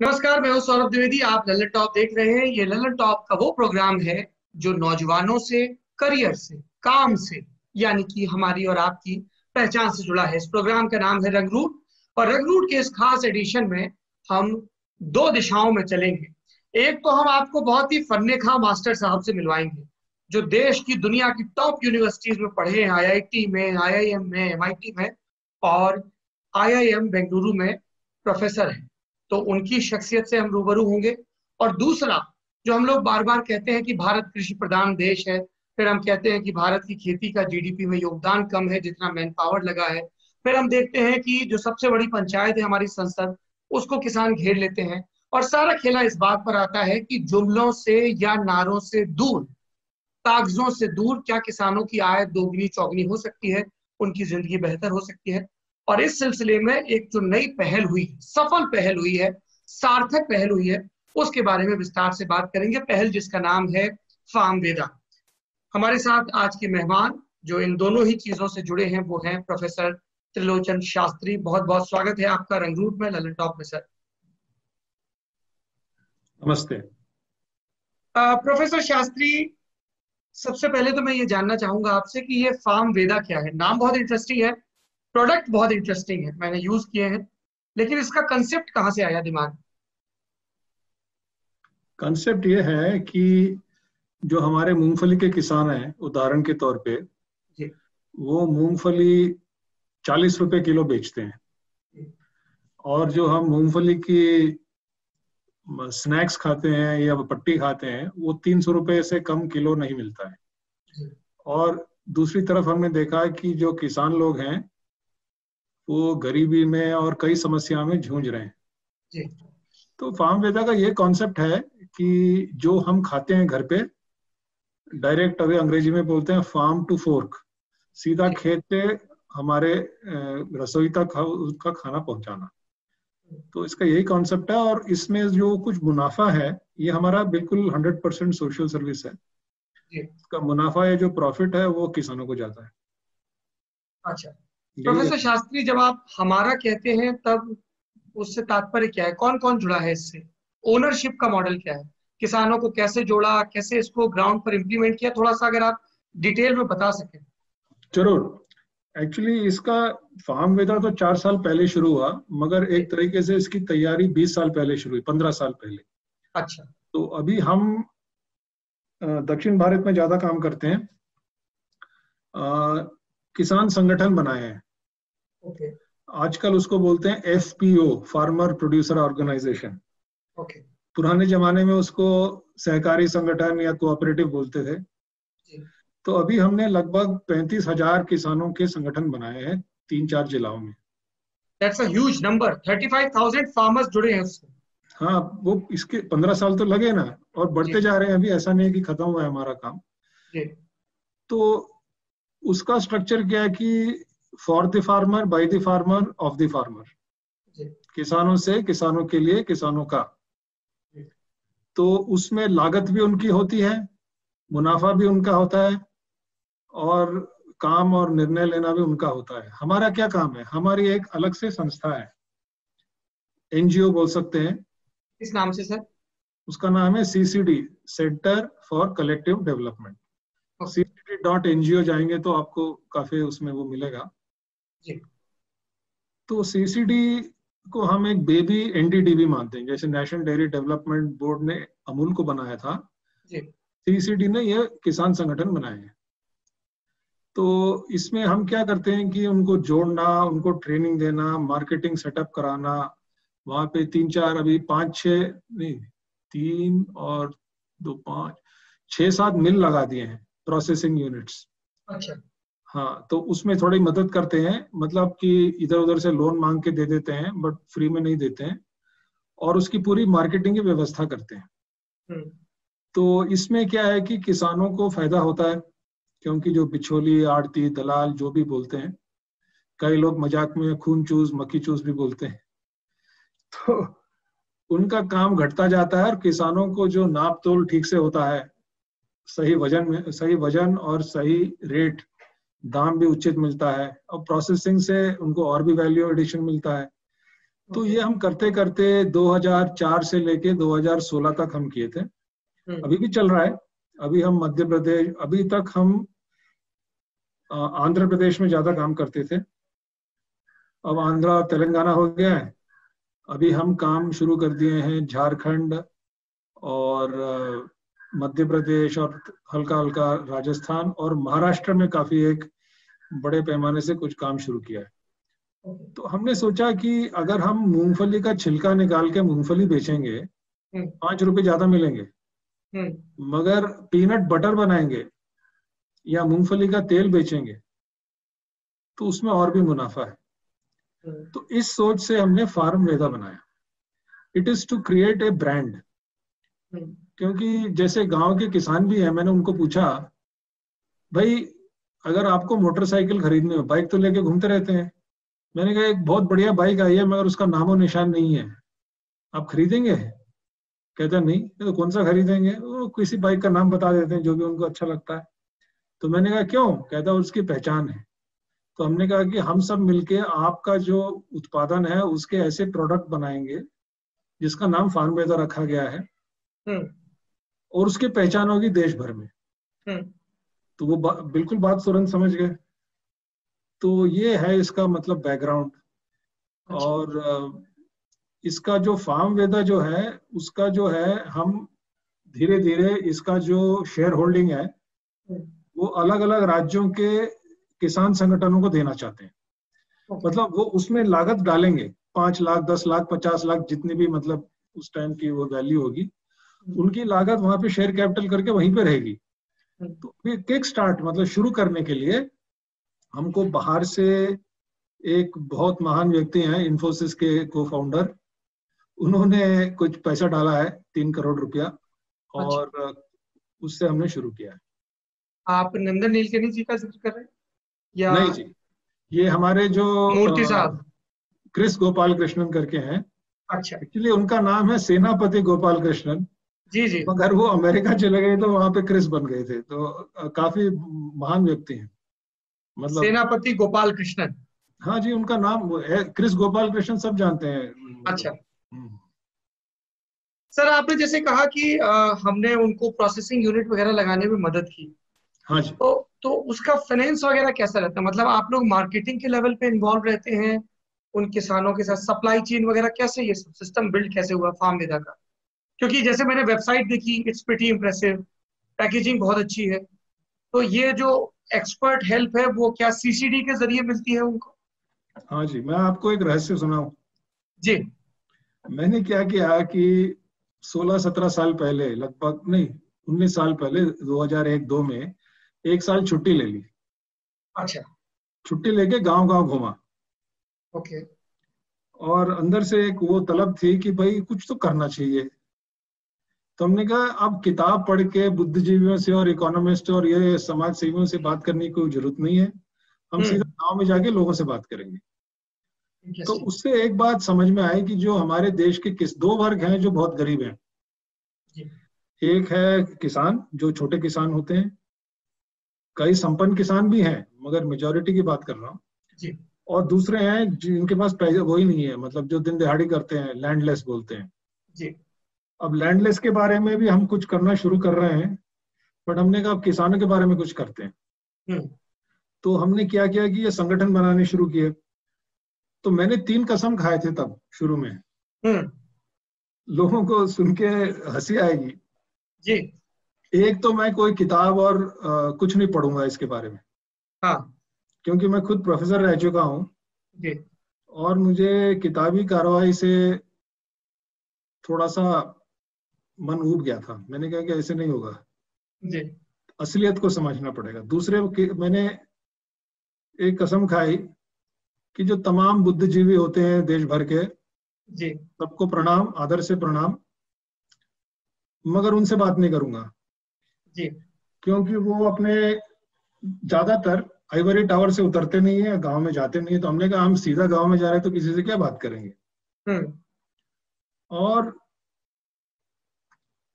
नमस्कार, मैं हूं सौरभ द्विवेदी। आप ललन टॉप देख रहे हैं। ये ललन टॉप का वो प्रोग्राम है जो नौजवानों से, करियर से, काम से, यानी कि हमारी और आपकी पहचान से जुड़ा है। इस प्रोग्राम का नाम है रंगरूट। और रंगरूट के इस खास एडिशन में हम दो दिशाओं में चलेंगे। एक तो हम आपको बहुत ही फन्ने-खा मास्टर साहब से मिलवाएंगे जो देश की, दुनिया की टॉप यूनिवर्सिटीज में पढ़े हैं, आईआईटी में, आईआईएम में, एमआईटी में और आईआईएम बेंगलुरु में प्रोफेसर है। तो उनकी शख्सियत से हम रूबरू होंगे। और दूसरा, जो हम लोग बार बार कहते हैं कि भारत कृषि प्रधान देश है, फिर हम कहते हैं कि भारत की खेती का जीडीपी में योगदान कम है जितना मैन पावर लगा है, फिर हम देखते हैं कि जो सबसे बड़ी पंचायत है हमारी संसद, उसको किसान घेर लेते हैं। और सारा खेला इस बात पर आता है कि जुमलों से या नारों से दूर, कागजों से दूर, क्या किसानों की आय दोगुनी चौगुनी हो सकती है, उनकी जिंदगी बेहतर हो सकती है। और इस सिलसिले में एक जो नई पहल हुई, सफल पहल हुई है, सार्थक पहल हुई है, उसके बारे में विस्तार से बात करेंगे। पहल जिसका नाम है फार्मवेदा। हमारे साथ आज के मेहमान जो इन दोनों ही चीजों से जुड़े हैं वो हैं प्रोफेसर त्रिलोचन शास्त्री। बहुत बहुत स्वागत है आपका रंगरूट में, ललन टॉप में सर। नमस्ते। प्रोफेसर शास्त्री, सबसे पहले तो मैं ये जानना चाहूंगा आपसे कि ये फार्मवेदा क्या है। नाम बहुत इंटरेस्टिंग है, प्रोडक्ट बहुत इंटरेस्टिंग है, मैंने यूज किए हैं, लेकिन इसका कंसेप्ट कहाँ से आया दिमाग? कंसेप्ट ये है कि जो हमारे मूंगफली के किसान हैं, उदाहरण के तौर पे जी वो मूंगफली 40 रुपए किलो बेचते हैं, और जो हम मूंगफली की स्नैक्स खाते हैं या पट्टी खाते हैं वो 300 रुपए से कम किलो नहीं मिलता है। जी और दूसरी तरफ हमने देखा कि जो किसान लोग हैं वो गरीबी में और कई समस्याओं में जूझ रहे हैं। जी तो फार्मवेदा का ये कॉन्सेप्ट है कि जो हम खाते हैं घर पे, डायरेक्ट, अभी अंग्रेजी में बोलते हैं फार्म टू फोर्क, सीधा जी खेत पे हमारे रसोई तक उसका खाना पहुंचाना। तो इसका यही कॉन्सेप्ट है, और इसमें जो कुछ मुनाफा है ये हमारा बिल्कुल 100% सोशल सर्विस है। जी। इसका मुनाफा है, जो प्रॉफिट है वो किसानों को जाता है। अच्छा, यही है। प्रोफेसर शास्त्री, जब आप हमारा कहते हैं तब उससे तात्पर्य क्या है? कौन कौन जुड़ा है इससे? ओनरशिप का मॉडल क्या है? किसानों को कैसे जोड़ा, कैसे इसको ग्राउंड पर इम्प्लीमेंट किया? थोड़ा सा अगर आप डिटेल में बता सकें। जरूर। एक्चुअली इसका फार्मवेदा तो 4 साल पहले शुरू हुआ, मगर जी। एक तरीके से इसकी तैयारी 20 साल पहले शुरू हुई, 15 साल पहले। अच्छा। तो अभी हम दक्षिण भारत में ज्यादा काम करते हैं। किसान संगठन बनाए हैं। ओके। आजकल उसको बोलते हैं FPO, farmer producer organization. Okay. पुराने जमाने में उसको सहकारी संगठन या कोऑपरेटिव बोलते थे। जी। तो अभी हमने लगभग 35,000 किसानों के संगठन बनाए हैं 3-4 जिलाओं में। That's a huge number. 35,000 farmers जुड़े हैं उससे। हाँ, वो इसके 15 साल तो लगे ना, और बढ़ते जी जा रहे हैं। अभी ऐसा नहीं है कि खत्म हुआ है हमारा काम। जी तो उसका स्ट्रक्चर क्या है कि for the farmer, by the farmer, of the farmer. जी किसानों से, किसानों के लिए, किसानों का। जी तो उसमें लागत भी उनकी होती है, मुनाफा भी उनका होता है, और काम और निर्णय लेना भी उनका होता है। हमारा क्या काम है? हमारी एक अलग से संस्था है, एनजीओ बोल सकते हैं। किस नाम से सर? उसका नाम है CCD, centre for collective development. Okay. cct.ngo जाएंगे तो आपको काफी उसमें वो मिलेगा। जी तो सीसीडी को हम एक बेबी एनडीडीबी मानते हैं। जैसे नेशनल डेयरी डेवलपमेंट बोर्ड ने अमूल को बनाया था, जी सीसीडी ने ये किसान संगठन बनाए हैं। तो इसमें हम क्या करते हैं कि उनको जोड़ना, उनको ट्रेनिंग देना, मार्केटिंग सेटअप कराना। वहां पे 3-4, अभी 5-6 नहीं, 3 और 2, 5, 6-7 मिल लगा दिए हैं, प्रोसेसिंग यूनिट्स। अच्छा। हाँ, तो उसमें थोड़ी मदद करते हैं, मतलब कि इधर उधर से लोन मांग के दे देते हैं, बट फ्री में नहीं देते हैं। और उसकी पूरी मार्केटिंग की व्यवस्था करते हैं। हम्म। तो इसमें क्या है कि किसानों को फायदा होता है, क्योंकि जो बिचौली, आड़ती, दलाल जो भी बोलते हैं, कई लोग मजाक में खून चूस, मक्खी चूस भी बोलते हैं, तो उनका काम घटता जाता है, और किसानों को जो नाप तोल ठीक से होता है, सही वजन में, सही वजन और सही रेट, दाम भी उचित मिलता है, और प्रोसेसिंग से उनको और भी वैल्यू एडिशन मिलता है। तो ये हम करते करते 2004 से लेके 2016 तक हम किए थे। अभी भी चल रहा है। अभी हम मध्य प्रदेश, अभी तक हम आंध्र प्रदेश में ज्यादा काम करते थे। अब आंध्रा तेलंगाना हो गया है। अभी हम काम शुरू कर दिए हैं झारखंड और मध्य प्रदेश और हल्का हल्का राजस्थान और महाराष्ट्र में काफी एक बड़े पैमाने से कुछ काम शुरू किया है। तो हमने सोचा कि अगर हम मूंगफली का छिलका निकाल के मूंगफली बेचेंगे, 5 रुपए ज्यादा मिलेंगे, मगर पीनट बटर बनाएंगे या मूंगफली का तेल बेचेंगे तो उसमें और भी मुनाफा है। तो इस सोच से हमने फार्मवेदा बनाया। It is to create a brand. क्योंकि जैसे गांव के किसान भी हैं, मैंने उनको पूछा, भाई अगर आपको मोटरसाइकिल खरीदनी हो, बाइक तो लेके घूमते रहते हैं, मैंने कहा एक बहुत बढ़िया बाइक आई है मगर उसका नामो निशान नहीं है, आप खरीदेंगे? कहता नहीं। तो कौन सा खरीदेंगे? वो किसी बाइक का नाम बता देते हैं जो भी उनको अच्छा लगता है। तो मैंने कहा क्यों? कहता उसकी पहचान है। तो हमने कहा कि हम सब मिलके आपका जो उत्पादन है उसके ऐसे प्रोडक्ट बनाएंगे जिसका नाम फार्मवेदा रखा गया है और उसकी पहचान होगी देश भर में। तो वो बिल्कुल बात तुरंत समझ गए। तो ये है इसका मतलब बैकग्राउंड। और इसका जो फार्मवेदा जो है उसका जो है, हम धीरे धीरे इसका जो शेयर होल्डिंग है वो अलग अलग राज्यों के किसान संगठनों को देना चाहते हैं। मतलब वो उसमें लागत डालेंगे, 5 लाख 10 लाख 50 लाख जितनी भी मतलब उस टाइम की वो वैल्यू होगी, उनकी लागत वहां पे शेयर कैपिटल करके वहीं पे रहेगी। तो किक स्टार्ट मतलब शुरू करने के लिए हमको बाहर से एक बहुत महान व्यक्ति हैं, इन्फोसिस के को फाउंडर, उन्होंने कुछ पैसा डाला है 3 करोड़ रुपया और उससे हमने शुरू किया है। आप नंदन नीलकणी जी का जिक्र कर रहे हैं या? नहीं जी, ये हमारे जो मूर्ति साहब क्रिस गोपाल कृष्णन करके हैं। अच्छा, एक्चुअली उनका नाम है सेनापति गोपाल कृष्णन। जी जी। मगर वो अमेरिका चले गए तो वहां पे क्रिस बन गए थे। तो काफी महान व्यक्ति हैं मतलब। सेनापति गोपाल कृष्णन। हाँ जी, उनका नाम वो है क्रिस गोपाल कृष्णन, सब जानते हैं। अच्छा सर, आपने जैसे कहा कि हमने उनको प्रोसेसिंग यूनिट वगैरह लगाने में मदद की। हाँ जी। तो उसका फाइनेंस वगैरह कैसा रहता है? मतलब आप लोग मार्केटिंग के लेवल पे इन्वॉल्व रहते हैं उन किसानों के साथ? सप्लाई चेन वगैरह कैसे, ये सिस्टम बिल्ड कैसे हुआ फार्मवेदा का? क्योंकि जैसे मैंने वेबसाइट देखी, इट्स प्रीटी इंप्रेसिव, पैकेजिंग बहुत अच्छी है। तो ये जो एक्सपर्ट हेल्प है वो क्या सीसीडी के जरिए मिलती है उनको? हाँ जी, मैं आपको एक रहस्य सुनाऊं। जी। मैंने क्या किया कि 16-17 साल पहले, लगभग नहीं 19 साल पहले, 2001-2 में 1 साल छुट्टी ले ली। अच्छा। छुट्टी लेके गांव गांव घूमा ओके। और अंदर से एक वो तलब थी कि भाई कुछ तो करना चाहिए। तो हमने कहा अब किताब पढ़ के बुद्धिजीवियों से और इकोनॉमिस्ट और ये समाज सेवियों से बात करने की कोई जरूरत नहीं है, हम सीधा गांव में जाके लोगों से बात करेंगे। तो उससे एक बात समझ में आई कि जो हमारे देश के किस 2 वर्ग हैं जो बहुत गरीब हैं। एक है किसान, जो छोटे किसान होते हैं, कई संपन्न किसान भी हैं मगर मेजोरिटी की बात कर रहा हूँ। और दूसरे हैं जिनके पास पैसे वही नहीं है, मतलब जो दिन दिहाड़ी करते हैं, लैंडलेस बोलते हैं जी। अब लैंडलेस के बारे में भी हम कुछ करना शुरू कर रहे हैं, बट हमने कहा अब किसानों के बारे में कुछ करते हैं। तो हमने क्या किया कि ये संगठन बनाने शुरू किए। तो मैंने 3 कसम खाए थे तब शुरू में। लोगों को सुन के हंसी आएगी जी। एक तो मैं कोई किताब और कुछ नहीं पढ़ूंगा इसके बारे में। हाँ, क्योंकि मैं खुद प्रोफेसर रह चुका हूँ जी। और मुझे किताबी कार्रवाई से थोड़ा सा मन उब गया था। मैंने कहा कि ऐसे नहीं होगा जी, असलियत को समझना पड़ेगा। दूसरे मैंने एक कसम खाई कि जो तमाम बुद्धिजीवी होते हैं देश भर के जी, सबको प्रणाम, आदर से प्रणाम, मगर उनसे बात नहीं करूंगा जी, क्योंकि वो अपने ज्यादातर आइवरी टावर से उतरते नहीं है, गांव में जाते नहीं है। तो हमने कहा हम सीधा गांव में जा रहे हैं तो किसी से क्या बात करेंगे। और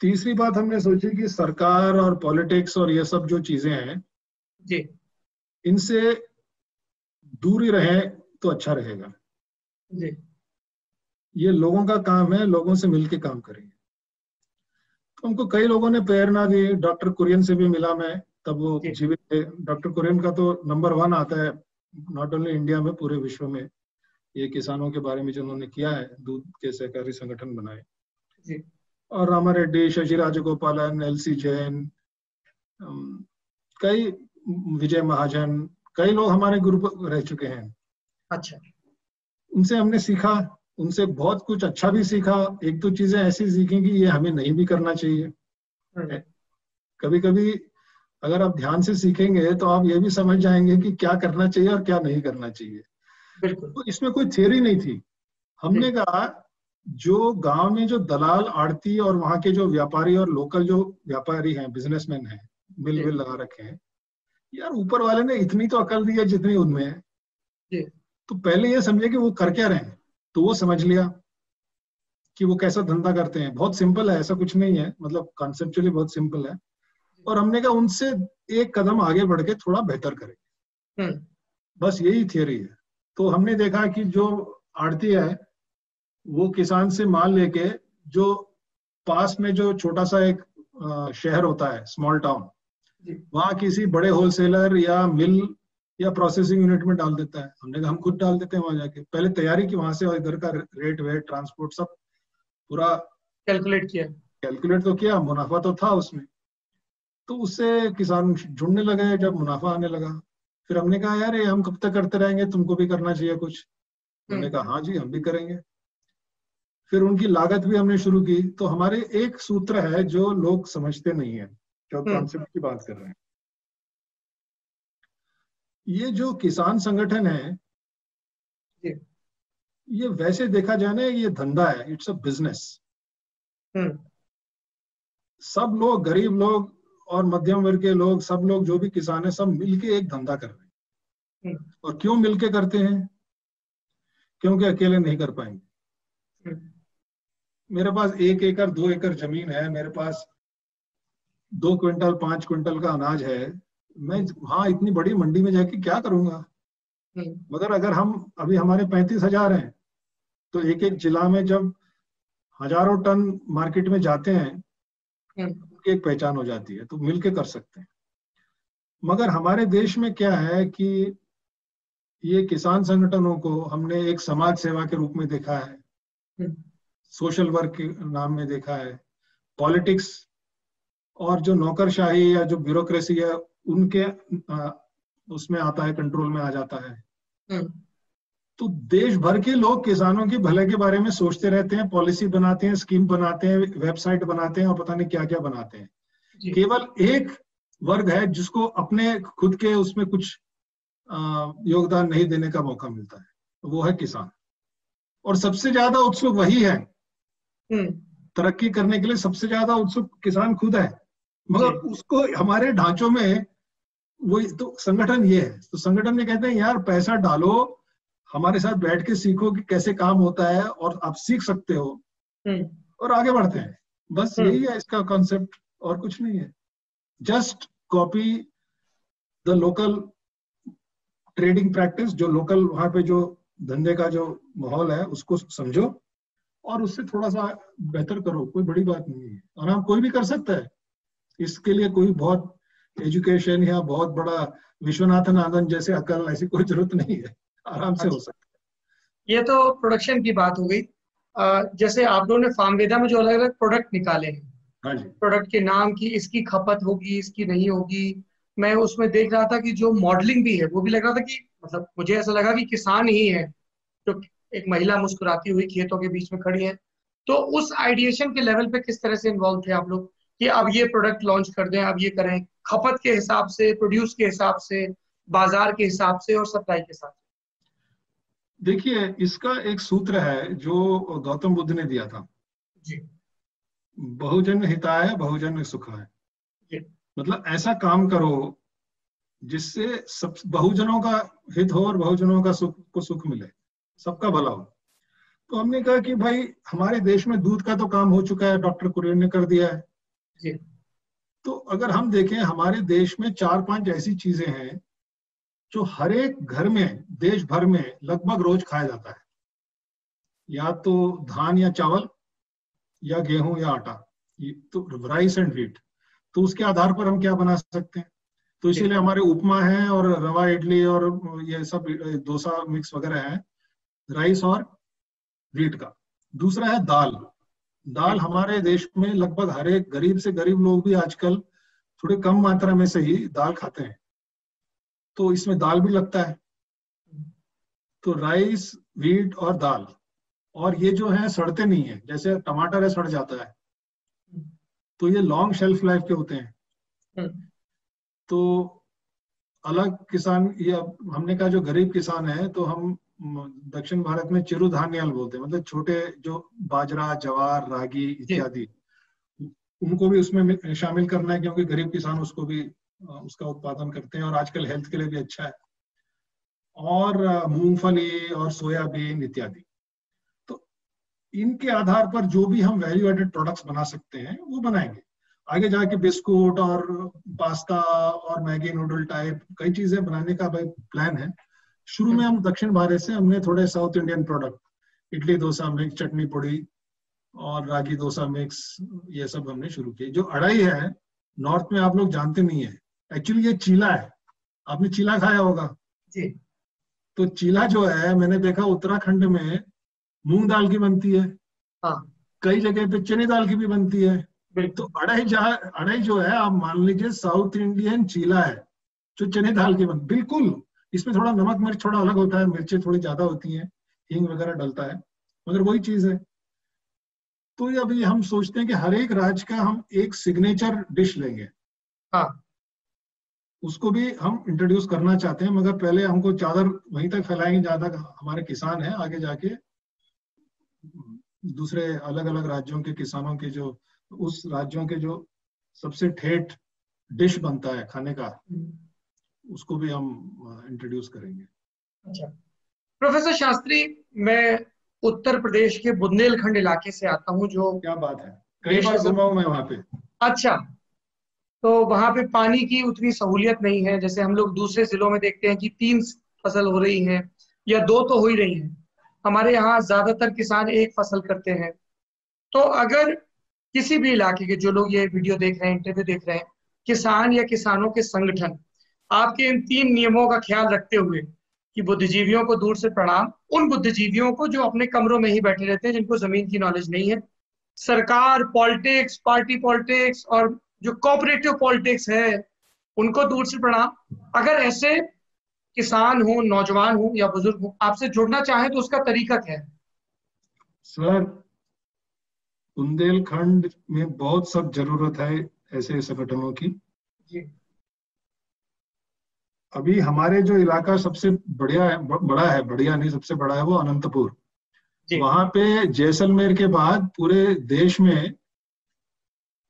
तीसरी बात हमने सोची कि सरकार और पॉलिटिक्स और ये सब जो चीजें हैं जी, इनसे दूरी रहे तो अच्छा रहेगा जी। ये लोगों का काम है, लोगों से मिलके काम करेंगे। तो हमको कई लोगों ने प्रेरणा दी, डॉक्टर कुरियन से भी मिला मैं, तब वो जीवित थे। डॉक्टर कुरियन का तो नंबर 1 आता है नॉट ओनली इंडिया में, पूरे विश्व में, ये किसानों के बारे में जिन्होंने किया है, दूध के सहकारी संगठन बनाए। जी। और रामा रेड्डी, शशि राजगोपालन, एलसी जैन, कई, विजय महाजन, कई लोग हमारे ग्रुप रह चुके हैं। अच्छा। उनसे हमने सीखा, उनसे बहुत कुछ अच्छा भी सीखा। एक दो चीजें ऐसी सीखी कि ये हमें नहीं भी करना चाहिए। कभी कभी अगर आप ध्यान से सीखेंगे तो आप ये भी समझ जाएंगे कि क्या करना चाहिए और क्या नहीं करना चाहिए। बिल्कुल। तो इसमें कोई थियरी नहीं थी। हमने कहा जो गांव में जो दलाल, आड़ती और वहां के जो व्यापारी और लोकल जो व्यापारी हैं, बिजनेसमैन हैं, मिल विल लगा रखे हैं, यार ऊपर वाले ने इतनी तो अकल दी है जितनी उनमें है, तो पहले ये समझे कि वो कर क्या रहे हैं। तो वो समझ लिया कि वो कैसा धंधा करते हैं। बहुत सिंपल है, ऐसा कुछ नहीं है, मतलब कॉन्सेप्चुअली बहुत सिंपल है। और हमने कहा उनसे एक कदम आगे बढ़ के थोड़ा बेहतर करेंगे, बस यही थियरी है। तो हमने देखा कि जो आड़ती है वो किसान से माल लेके, जो पास में जो छोटा सा एक शहर होता है, स्मॉल टाउन, वहां किसी बड़े होलसेलर या मिल या प्रोसेसिंग यूनिट में डाल देता है। हमने कहा हम खुद डाल देते हैं वहां जाके। पहले तैयारी की वहां से, और इधर का रेट वेट ट्रांसपोर्ट सब पूरा कैलकुलेट तो किया, मुनाफा तो था उसमें। तो उससे किसान जुड़ने लगे जब मुनाफा आने लगा। फिर हमने कहा यार ये हम कब तक करते रहेंगे, तुमको भी करना चाहिए कुछ। उन्होंने कहा हाँ जी हम भी करेंगे। फिर उनकी लागत भी हमने शुरू की। तो हमारे एक सूत्र है जो लोग समझते नहीं है, जो कॉन्सेप्ट की बात कर रहे हैं। ये जो किसान संगठन है, ये वैसे देखा जाए ना, ये धंधा है, इट्स अ बिजनेस। सब लोग, गरीब लोग और मध्यम वर्ग के लोग, सब लोग जो भी किसान है, सब मिलके एक धंधा कर रहे हैं। और क्यों मिलके करते हैं? क्योंकि अकेले नहीं कर पाएंगे। मेरे पास 1 एकड़ 2 एकड़ जमीन है, मेरे पास 2 क्विंटल 5 क्विंटल का अनाज है, मैं वहां इतनी बड़ी मंडी में जाके क्या करूंगा? मगर अगर हम, अभी हमारे 35,000 हैं, तो एक एक जिला में जब हजारों टन मार्केट में जाते हैं, एक पहचान हो जाती है, तो मिलके कर सकते हैं। मगर हमारे देश में क्या है कि ये किसान संगठनों को हमने एक समाज सेवा के रूप में देखा है, सोशल वर्क के नाम में देखा है, पॉलिटिक्स और जो नौकरशाही या जो ब्यूरोक्रेसी है उनके उसमें आता है, कंट्रोल में आ जाता है। तो देश भर के लोग किसानों के भले के बारे में सोचते रहते हैं, पॉलिसी बनाते हैं, स्कीम बनाते हैं, वेबसाइट बनाते हैं और पता नहीं क्या क्या बनाते हैं। केवल एक वर्ग है जिसको अपने खुद के उसमें कुछ योगदान नहीं देने का मौका मिलता है, वो है किसान। और सबसे ज्यादा उत्सुक वही है, तरक्की करने के लिए सबसे ज्यादा उत्सुक किसान खुद है। मगर उसको हमारे ढांचों में वही तो संगठन ये है। तो संगठन में कहते हैं यार पैसा डालो, हमारे साथ बैठ के सीखो कि कैसे काम होता है, और आप सीख सकते हो और आगे बढ़ते हैं। बस यही है इसका कॉन्सेप्ट, और कुछ नहीं है। Just copy the local trading practice, जो लोकल वहां पे जो धंधे का जो माहौल है उसको समझो और उससे थोड़ा सा बेहतर करो, कोई बड़ी बात नहीं है। और हम कोई भी कर सकता है, इसके लिए कोई बहुत एजुकेशन या बहुत बड़ा विश्वनाथन आनंद जैसे अकल, ऐसी कोई जरूरत नहीं है, आराम से हो सकता है। ये तो प्रोडक्शन की बात हो गई। जैसे आप लोगों ने फार्मवेदा में जो अलग अलग प्रोडक्ट निकाले हैं, हाँ जी, प्रोडक्ट के नाम की, इसकी खपत होगी, इसकी नहीं होगी, मैं उसमें देख रहा था कि जो मॉडलिंग भी है वो भी लग रहा था कि, मतलब मुझे ऐसा लगा कि किसान ही है, जो एक महिला मुस्कुराती हुई खेतों के बीच में खड़ी है। तो उस आइडिएशन के लेवल पे किस तरह से इन्वॉल्व थे आप लोग कि अब ये प्रोडक्ट लॉन्च कर दें, अब ये करें, खपत के हिसाब से, प्रोड्यूस के हिसाब से, बाजार के हिसाब से और सप्लाई के हिसाब से? देखिए इसका एक सूत्र है जो गौतम बुद्ध ने दिया था जी। बहुजन हिताय बहुजन सुखाय। मतलब ऐसा काम करो जिससे सब बहुजनों का हित हो और बहुजनों का सुख मिले, सबका भला हो। तो हमने कहा कि भाई हमारे देश में दूध का तो काम हो चुका है, डॉक्टर कुरियन ने कर दिया है जी। तो अगर हम देखें हमारे देश में 4-5 ऐसी चीजें हैं जो हर एक घर में देश भर में लगभग रोज खाया जाता है। या तो धान या चावल या गेहूं या आटा, तो राइस एंड व्हीट। तो उसके आधार पर हम क्या बना सकते हैं। तो इसीलिए हमारे उपमा है और रवा इडली और ये सब डोसा मिक्स वगैरह है, राइस और व्हीट का। दूसरा है दाल। दाल हमारे देश में लगभग हर एक गरीब से गरीब लोग भी आजकल थोड़ी कम मात्रा में से ही दाल खाते हैं, तो इसमें दाल भी लगता है। तो राइस, व्हीट और दाल, और ये जो है सड़ते नहीं है, जैसे टमाटर है सड़ जाता है, तो ये लॉन्ग शेल्फ लाइफ के होते हैं। तो अलग किसान, ये हमने कहा जो गरीब किसान है, तो हम दक्षिण भारत में चिरुधान्याल बोलते हैं, मतलब छोटे जो बाजरा, ज्वार, रागी इत्यादि, उनको भी उसमें शामिल करना है, क्योंकि गरीब किसान उसको भी उसका उत्पादन करते हैं और आजकल हेल्थ के लिए भी अच्छा है। और मूंगफली और सोयाबीन इत्यादि। तो इनके आधार पर जो भी हम वैल्यू एडेड प्रोडक्ट्स बना सकते हैं वो बनाएंगे। आगे जाके बिस्कुट और पास्ता और मैगी नूडल टाइप कई चीजें बनाने का भाई प्लान है। शुरू में हम दक्षिण भारत से हमने थोड़े south Indian product, idli dosa mix, chutney podi और रागी डोसा मिक्स, ये सब हमने शुरू किए। जो अड़ाई है नॉर्थ में आप लोग जानते नहीं है, एक्चुअली ये चीला है। आपने चीला खाया होगा जी। तो चीला जो है, मैंने देखा उत्तराखंड में मूंग दाल की बनती है, हाँ, कई जगह पे चने दाल की भी बनती है। तो अड़ाई जो है, आप मान लीजिए साउथ इंडियन चीला है जो चने दाल की बन, बिल्कुल। इसमें थोड़ा नमक मिर्च थोड़ा अलग होता है, मिर्चें थोड़ी ज्यादा होती हैं, हींग वगैरह डलता है, मगर वही चीज है। तो ये अभी हम सोचते हैं कि हर एक राज्य का हम एक सिग्नेचर डिश लेंगे। हाँ, उसको भी हम इंट्रोड्यूस करना चाहते हैं, मगर पहले हमको चादर वहीं तक फैलाएंगे जहां तक हमारे किसान हैं। आगे जाके दूसरे अलग अलग राज्यों के किसानों के जो, उस राज्यों के जो सबसे ठेठ डिश बनता है खाने का, उसको भी हम इंट्रोड्यूस करेंगे। अच्छा प्रोफेसर शास्त्री, मैं उत्तर प्रदेश के बुंदेलखंड इलाके से आता हूँ, जो क्या बात है, कई बार घुमा हूं मैं वहां पे। अच्छा, तो वहां पे पानी की उतनी सहूलियत नहीं है, जैसे हम लोग दूसरे जिलों में देखते हैं कि 3 फसल हो रही है या 2 तो हो ही रही है। हमारे यहाँ ज्यादातर किसान एक फसल करते हैं। तो अगर किसी भी इलाके के जो लोग ये वीडियो देख रहे हैं, इंटरव्यू देख रहे हैं, किसान या किसानों के संगठन आपके इन 3 नियमों का ख्याल रखते हुए कि बुद्धिजीवियों को दूर से प्रणाम, उन बुद्धिजीवियों को जो अपने कमरों में ही बैठे रहते हैं, जिनको जमीन की नॉलेज नहीं है, सरकार, पॉलिटिक्स, पार्टी पॉलिटिक्स और जो कोऑपरेटिव पॉलिटिक्स है, उनको दूर से प्रणाम। अगर ऐसे किसान हो, नौजवान हो या बुजुर्ग हो, आपसे जुड़ना चाहे तो उसका तरीका क्या है? सर, बुंदेलखंड में बहुत सब जरूरत है ऐसे संगठनों की। जी। अभी हमारे जो इलाका सबसे बड़ा है, बढ़िया नहीं, सबसे बड़ा है वो अनंतपुर। जी। वहां पे जैसलमेर के बाद पूरे देश में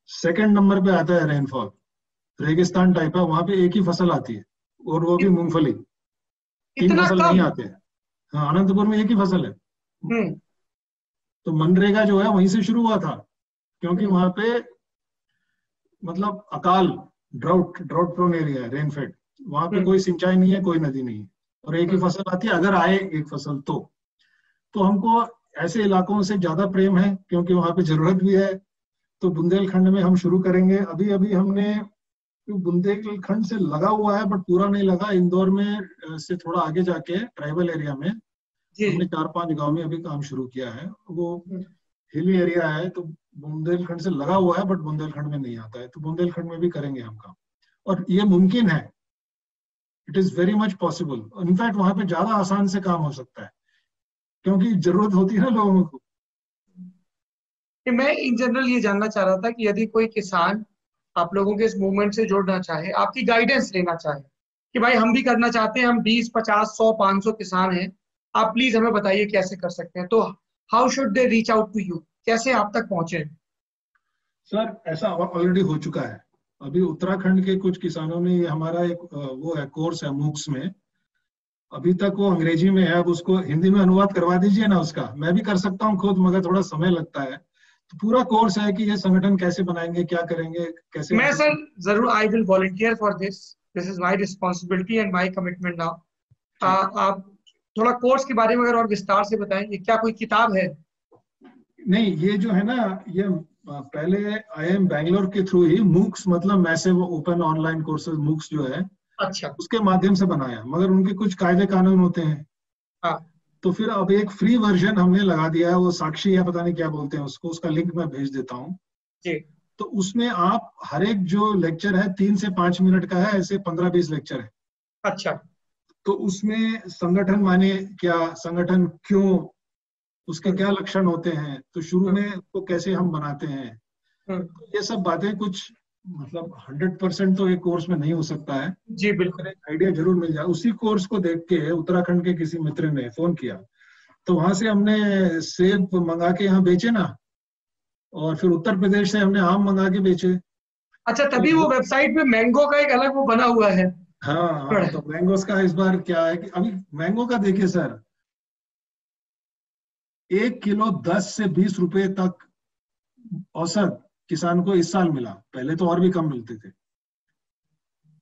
सेकंड नंबर पे आता है रेनफॉल। रेगिस्तान टाइप है, वहां पे एक ही फसल आती है, और वो भी मूंगफली। 3 इतना फसल नहीं कम? आते हैं। हाँ, अनंतपुर में एक ही फसल है। हम्म। तो मनरेगा जो है वहीं से शुरू हुआ था, क्योंकि वहां पे मतलब अकाल, ड्राउट प्रोन एरिया है, रेनफेड। वहां पे कोई सिंचाई नहीं है, कोई नदी नहीं है, और एक ही फसल आती है, अगर आए एक फसल तो हमको ऐसे इलाकों से ज्यादा प्रेम है, क्योंकि वहां पे जरूरत भी है। तो बुंदेलखंड में हम शुरू करेंगे। अभी अभी हमने, बुंदेलखंड से लगा हुआ है बट पूरा नहीं लगा, इंदौर में से थोड़ा आगे जाके ट्राइबल एरिया में जी। हमने 4-5 गांव में अभी काम शुरू किया है। वो हिली एरिया है, तो बुंदेलखंड से लगा हुआ है बट बुंदेलखंड में नहीं आता है, तो बुंदेलखंड में भी करेंगे हम काम। और ये मुमकिन है, it is very much possible. In fact वहां पे ज्यादा आसान से काम हो सकता है, क्योंकि जरूरत होती है ना लोगों को। कि मैं इन जनरल ये जानना चाह रहा था कि यदि कोई किसान आप लोगों के इस मूवमेंट से जुड़ना चाहे, आपकी गाइडेंस लेना चाहे कि भाई हम भी करना चाहते हैं, हम 20, 50, 100, 500 किसान हैं, आप प्लीज हमें बताइए कैसे कर सकते हैं, तो how should they reach out to you, कैसे आप तक पहुंचे? सर, ऐसा ऑलरेडी हो चुका है। अभी उत्तराखंड के कुछ किसानों ने, ये हमारा एक वो है कोर्स है मूक्स में, अभी तक वो अंग्रेजी में है, अब उसको हिंदी में अनुवाद करवा दीजिए ना उसका। मैं भी कर सकता हूँ खुद, मगर थोड़ा समय लगता है। तो पूरा कोर्स है कि ये संगठन कैसे बनाएंगे, क्या करेंगे, कैसे मैं आगे। सर जरूर, I will volunteer for this, this is my responsibility and my commitment now. ठीक। आप थोड़ा कोर्स के बारे में अगर और विस्तार से बताएं, ये क्या कोई किताब है? नहीं, ये जो है ना, ये पहले IIM बैंगलोर के थ्रू ही मूक्स, मतलब massive open online courses MOOCs जो है, अच्छा। उसके माध्यम से बनाया, मगर उनके कुछ कायदे कानून होते हैं। हाँ तो फिर अब एक फ्री वर्जन हमने लगा दिया है, वो साक्षी या पता नहीं क्या बोलते हैं उसको, उसका लिंक मैं भेज देता हूँ। जी। तो उसमें आप हर एक जो लेक्चर है 3 से 5 मिनट का है, ऐसे 15-20 लेक्चर है। अच्छा। तो उसमें संगठन माने क्या, संगठन क्यों, उसके हम्म। क्या लक्षण होते हैं, तो शुरू हम्म। में वो कैसे हम बनाते हैं, हम्म। ये सब बातें कुछ, मतलब 100% तो एक कोर्स में नहीं हो सकता है, जी मगर बिल्कुल। एक आइडिया जरूर मिल जाए। उसी कोर्स को देख के उत्तराखंड के किसी मित्र ने फोन किया, तो वहां से हमने सेब मंगा के यहाँ बेचे ना, और फिर उत्तर प्रदेश से हमने आम मंगा के बेचे। अच्छा, तो तभी वो वेबसाइट पे मैंगो का एक अलग वो बना हुआ है। हाँ हाँ, तो मैंगोस का इस बार क्या है कि अभी मैंगो का देखिए सर, 1 किलो 10 से 20 रुपए तक औसत किसान को इस साल मिला, पहले तो और भी कम मिलते थे।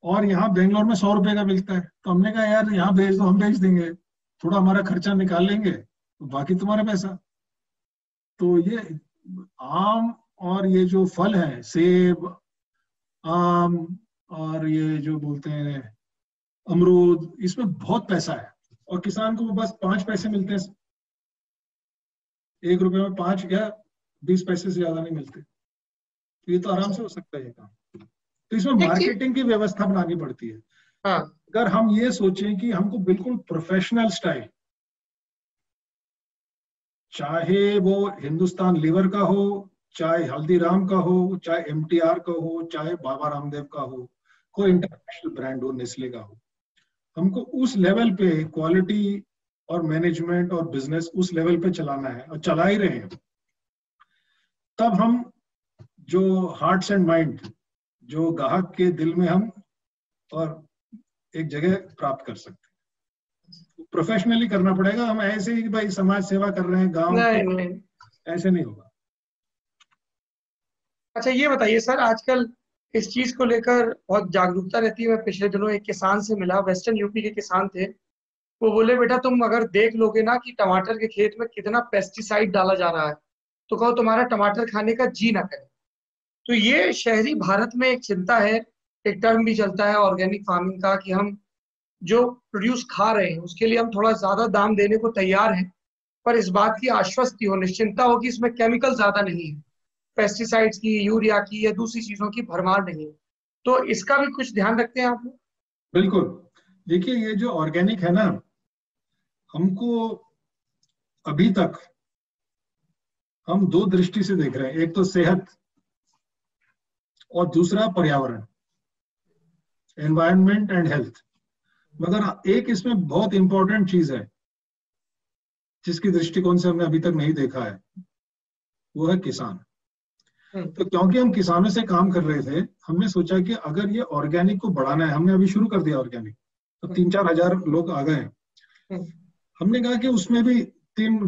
और यहाँ बेंगलोर में 100 रुपए का मिलता है। तो हमने कहा यार यहाँ भेज दो, हम भेज देंगे, थोड़ा हमारा खर्चा निकाल लेंगे, तो बाकी तुम्हारा पैसा। तो ये आम और ये जो फल है, सेब, आम, और ये जो बोलते हैं अमरूद, इसमें बहुत पैसा है, और किसान को बस 5 पैसे मिलते हैं। 1 रुपए में 5 या 20 पैसे से ज्यादा नहीं मिलते। तो ये तो आराम अच्छा। से हो सकता है ये काम। तो इसमें एक चीज। मार्केटिंग की व्यवस्था बनानी पड़ती है। हाँ। अगर हम ये सोचें कि हमको बिल्कुल प्रोफेशनल स्टाइल, चाहे वो हिंदुस्तान लीवर का हो, चाहे हल्दीराम का हो, चाहे MTR का हो, चाहे बाबा रामदेव का हो, कोई हम्म। इंटरनेशनल ब्रांड हो, नेस्ले का हो, हमको उस लेवल पे क्वालिटी और मैनेजमेंट और बिजनेस उस लेवल पे चलाना है, और चला ही रहे हैं। तब हम जो हार्ट्स एंड माइंड, जो ग्राहक के दिल में हम और एक जगह प्राप्त कर सकते हैं। प्रोफेशनली करना पड़ेगा, हम ऐसे ही भाई समाज सेवा कर रहे हैं गांव नहीं के, नहीं। ऐसे नहीं होगा। अच्छा ये बताइए सर, आजकल इस चीज को लेकर बहुत जागरूकता रहती है। मैं पिछले दिनों एक किसान से मिला, वेस्टर्न यूपी के किसान थे। वो बोले बेटा तुम अगर देख लोगे ना कि टमाटर के खेत में कितना पेस्टिसाइड डाला जा रहा है, तो कहो तुम्हारा टमाटर खाने का जी ना करे। तो ये शहरी भारत में एक चिंता है। एक टर्म भी चलता है ऑर्गेनिक फार्मिंग का, कि हम जो प्रोड्यूस खा रहे हैं उसके लिए हम थोड़ा ज्यादा दाम देने को तैयार हैं, पर इस बात की आश्वस्ति हो, निश्चिंता हो कि इसमें केमिकल ज्यादा नहीं है, पेस्टिसाइड्स की, यूरिया की या दूसरी चीजों की भरमार नहीं है। तो इसका भी कुछ ध्यान रखते हैं आप लोग? बिल्कुल। देखिए ये जो ऑर्गेनिक है ना, हमको अभी तक हम दो दृष्टि से देख रहे हैं, एक तो सेहत और दूसरा पर्यावरण, एनवायरनमेंट एंड हेल्थ। मगर एक इसमें बहुत इंपॉर्टेंट चीज है जिसकी दृष्टिकोण से हमने अभी तक नहीं देखा है, वो है किसान। हम्म। तो क्योंकि हम किसानों से काम कर रहे थे, हमने सोचा कि अगर ये ऑर्गेनिक को बढ़ाना है, हमने अभी शुरू कर दिया ऑर्गेनिक, तो हम्म। 3-4 हजार लोग आ गए हैं। हम्म। हमने कहा कि उसमें भी 3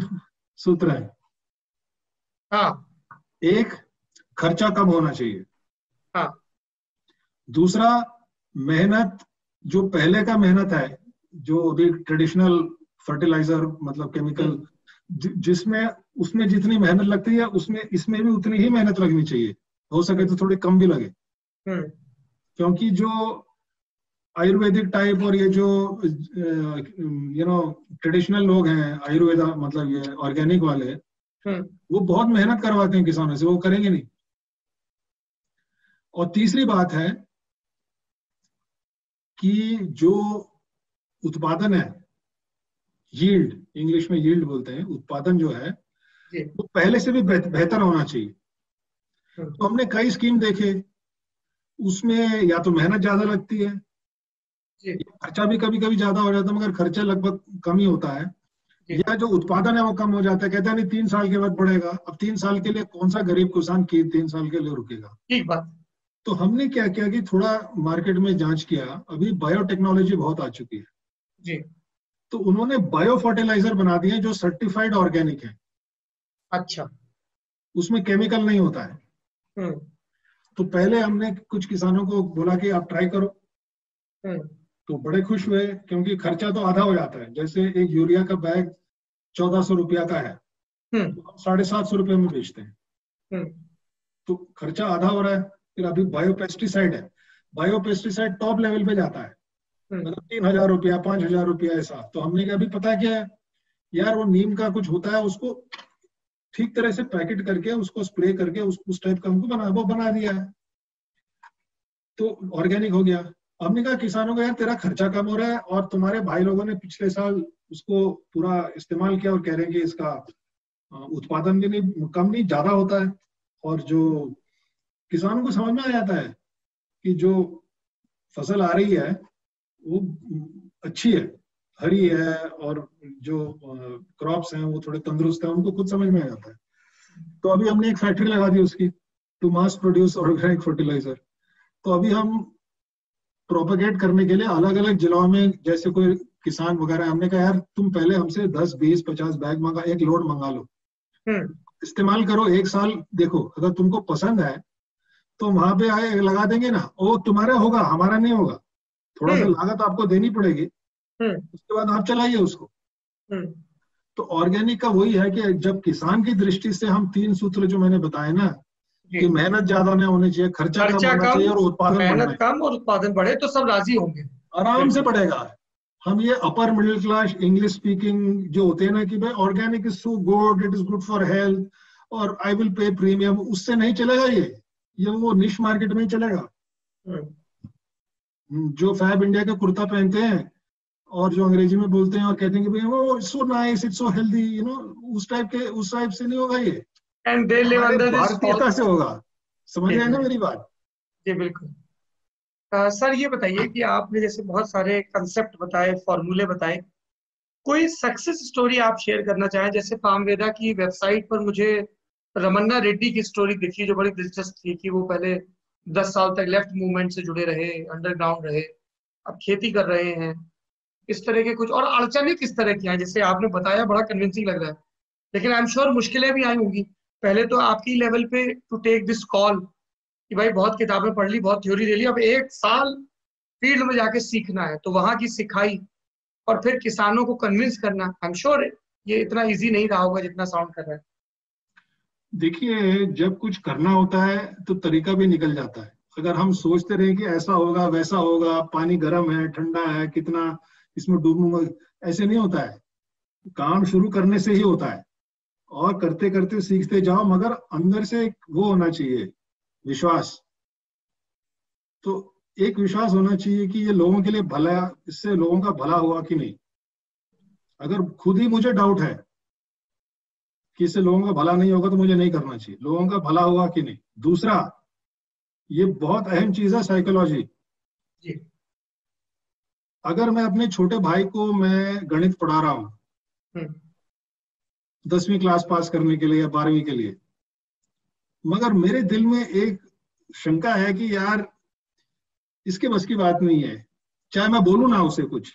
सूत्र हैं। हाँ। एक, खर्चा कम होना चाहिए। हाँ। दूसरा, मेहनत, जो पहले का मेहनत है, जो अभी ट्रेडिशनल फर्टिलाइजर मतलब केमिकल, हम्म। जिसमें उसमें जितनी मेहनत लगती है उसमें इसमें भी उतनी ही मेहनत लगनी चाहिए, हो सके हम्म। तो थोड़ी कम भी लगे। हम्म। क्योंकि जो आयुर्वेदिक टाइप और ये जो ट्रेडिशनल लोग हैं, आयुर्वेदा मतलब ये ऑर्गेनिक वाले, हम्म। वो बहुत मेहनत करवाते हैं किसानों से, वो करेंगे नहीं। और तीसरी बात है कि जो उत्पादन है, यील्ड, इंग्लिश में यील्ड बोलते हैं, उत्पादन जो है जी। वो पहले से भी बेहतर होना चाहिए। हम्म। तो हमने कई स्कीम देखे, उसमें या तो मेहनत ज्यादा लगती है, जी। या खर्चा भी कभी कभी ज्यादा हो जाता है, मगर खर्चा लगभग कम ही होता है, जी। या जो उत्पादन है वो कम हो जाता है। कहता है नहीं 3 साल के बाद बढ़ेगा। अब 3 साल के लिए कौन सा गरीब किसान की 3 साल के लिए रुकेगा। ठीक बात। तो हमने क्या किया कि थोड़ा मार्केट में जांच किया, अभी बायोटेक्नोलॉजी बहुत आ चुकी है। जी। तो उन्होंने बायो फर्टिलाइजर बना दिए जो सर्टिफाइड ऑर्गेनिक है, अच्छा। उसमें केमिकल नहीं होता है। हम्म। तो पहले हमने कुछ किसानों को बोला कि आप ट्राई करो। हम्म। तो बड़े खुश हुए क्योंकि खर्चा तो आधा हो जाता है। जैसे एक यूरिया का बैग 1400 रुपया का है, तो हम 750 रुपये में बेचते हैं, तो खर्चा आधा हो रहा है। फिर अभी बायोपेस्टिसाइड है, बायोपेस्टिसाइड टॉप लेवल पे जाता है, मतलब 3000 रुपया 5000 रुपया ऐसा। तो हमने कहा अभी पता क्या है यार, वो नीम का कुछ होता है, उसको ठीक तरह से पैकेट करके उसको स्प्रे करके उस टाइप का हमको वो बना दिया है, तो ऑर्गेनिक हो गया। हमने कहा किसानों को यार तेरा खर्चा कम हो रहा है और तुम्हारे भाई लोगों ने पिछले साल उसको पूरा इस्तेमाल किया और कह रहे हैं कि इसका उत्पादन भी नहीं कम नहीं ज्यादा होता है। और जो किसानों को समझ में आ जाता है कि जो फसल आ रही है वो अच्छी है, हरी है, और जो क्रॉप्स हैं वो थोड़े तंदुरुस्त हैं, उनको खुद समझ में आ जाता है। तो अभी हमने एक फैक्ट्री लगा दी उसकी, to mass produce organic fertilizer. तो अभी हम प्रोपेगेट करने के लिए अलग अलग जिलों में, जैसे कोई किसान वगैरह, हमने कहा यार तुम पहले हमसे 10 20 50 बैग मंगा, एक लोड मंगा लो, इस्तेमाल करो, एक साल देखो, अगर तुमको पसंद है तो वहां पे आए लगा देंगे ना, वो तुम्हारा होगा हमारा नहीं होगा, थोड़ा सा लागत आपको देनी पड़ेगी, उसके बाद आप चलाइए उसको। तो ऑर्गेनिक का वही है कि जब किसान की दृष्टि से हम 3 सूत्र जो मैंने बताए ना, कि मेहनत ज्यादा नहीं होनी चाहिए, खर्चा कम होना चाहिए और उत्पादन मेहनत कम और उत्पादन बढ़े, तो सब राजी होंगे, आराम से बढ़ेगा। हम ये upper middle class English speaking जो होते हैं ना कि भाई organic is so good, it is good for health और आई विल पे प्रीमियम, उससे नहीं चलेगा ये वो निश मार्केट में ही चलेगा। जो फैब इंडिया का कुर्ता पहनते हैं और जो अंग्रेजी में बोलते हैं और कहते हैं कि भाई वो it's so nice, it's so healthy, उस टाइप से नहीं होगा ये, and they live under this भारतीयता से होगा। समझ रहे हैं ना मेरी बात? जी बिल्कुल। सर ये बताइए कि आपने जैसे बहुत सारे कंसेप्ट बताए, फॉर्मूले बताए, कोई सक्सेस स्टोरी आप शेयर करना चाहें? जैसे फार्मवेदा की वेबसाइट पर मुझे रमन्ना रेड्डी की स्टोरी दिखी जो बड़ी दिलचस्प थी, कि वो पहले 10 साल तक लेफ्ट मूवमेंट से जुड़े रहे, अंडरग्राउंड रहे, अब खेती कर रहे हैं। इस तरह के कुछ और अड़चनें किस तरह की हैं? जैसे आपने बताया बड़ा कन्विंसिंग लग रहा है, लेकिन आई एम श्योर मुश्किलें भी आई होंगी। पहले तो आपकी लेवल पे टू टेक दिस कॉल कि भाई बहुत किताबें पढ़ ली, बहुत थ्योरी ले ली, अब 1 साल फील्ड में जाके सीखना है, तो वहां की सिखाई और फिर किसानों को कन्विंस करना, आई एम श्योर ये इतना इजी नहीं रहा होगा जितना साउंड कर रहा है। देखिए, जब कुछ करना होता है तो तरीका भी निकल जाता है। अगर हम सोचते रहे कि ऐसा होगा वैसा होगा, पानी गर्म है ठंडा है, कितना इसमें डूबूंगा, ऐसे नहीं होता है। काम शुरू करने से ही होता है और करते करते सीखते जाओ, मगर अंदर से वो होना चाहिए, विश्वास। तो एक विश्वास होना चाहिए कि ये लोगों के लिए भला, इससे लोगों का भला हुआ कि नहीं। अगर खुद ही मुझे डाउट है कि इससे लोगों का भला नहीं होगा तो मुझे नहीं करना चाहिए, लोगों का भला हुआ कि नहीं। दूसरा, ये बहुत अहम चीज है, साइकोलॉजी। जी। अगर मैं अपने छोटे भाई को मैं गणित पढ़ा रहा हूँ 10वीं क्लास पास करने के लिए या 12वीं के लिए, मगर मेरे दिल में एक शंका है कि यार इसके बस की बात नहीं है, चाहे मैं बोलूं ना उसे कुछ,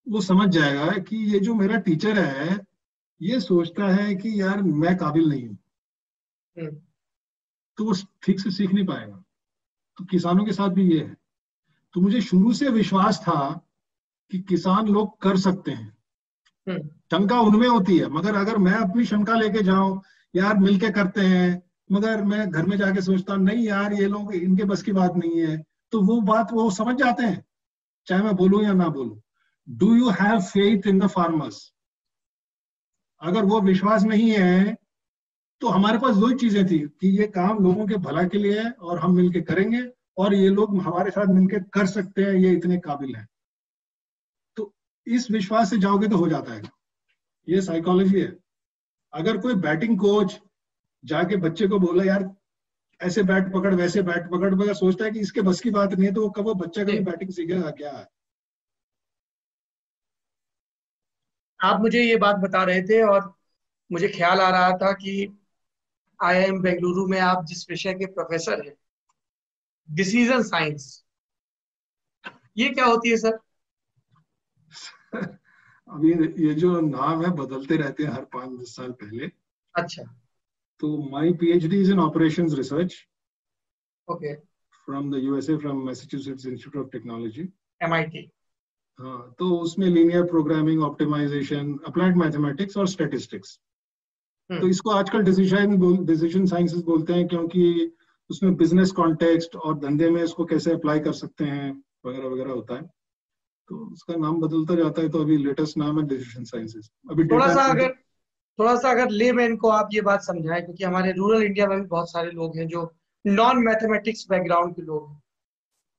वो समझ जाएगा कि ये जो मेरा टीचर है ये सोचता है कि यार मैं काबिल नहीं हूं, तो वो ठीक से सीख नहीं पाएगा। तो किसानों के साथ भी ये है। तो मुझे शुरू से विश्वास था कि किसान लोग कर सकते हैं, शंका उनमें होती है, मगर अगर मैं अपनी शंका लेके जाऊं यार मिलके करते हैं, मगर मैं घर में जाके सोचता हूं नहीं यार ये लोग इनके बस की बात नहीं है, तो वो बात वो समझ जाते हैं चाहे मैं बोलूं या ना बोलूं। Do you have faith in the farmers? अगर वो विश्वास नहीं है तो हमारे पास दो ही चीजें थी कि ये काम लोगों के भला के लिए है और हम मिलके करेंगे, और ये लोग हमारे साथ मिलके कर सकते हैं, ये इतने काबिल हैं। तो इस विश्वास से जाओगे तो हो जाता है। ये साइकोलॉजी है। अगर कोई बैटिंग कोच जाके बच्चे को बोला यार ऐसे बैट पकड़ वैसे बैट पकड़, मगर सोचता है कि इसके बस की बात नहीं है, तो वो कब वो बच्चा कभी बैटिंग सीखेगा क्या है? आप मुझे ये बात बता रहे थे और मुझे ख्याल आ रहा था कि IIM बेंगलुरु में आप जिस विषय के प्रोफेसर हैं, डिसीजन साइंस, ये क्या होती है सर? अभी ये जो नाम है बदलते रहते हैं हर 5-10 साल पहले। अच्छा। तो my PhD is in operations research okay. From the USA, from Massachusetts Institute of Technology. MIT। हाँ, तो उसमें linear programming, optimization, applied mathematics और स्टैटिस्टिक्स। तो इसको आजकल डिसीजन साइंसेस बोलते हैं, क्योंकि उसमें बिजनेस कॉन्टेक्स्ट और धंधे में इसको कैसे अप्लाई कर सकते हैं वगैरह वगैरह होता है। तो उसका नाम बदलता जाता है, तो अभी लेटेस्ट नाम है डिसीजन साइंसेस। अभी थोड़ा डेटा सा अगर थोड़ा सा अगर लेमैन को आप ये बात समझाएं, क्योंकि हमारे रूरल इंडिया में भी बहुत सारे लोग हैं जो नॉन मैथमेटिक्स बैकग्राउंड के लोग हैं,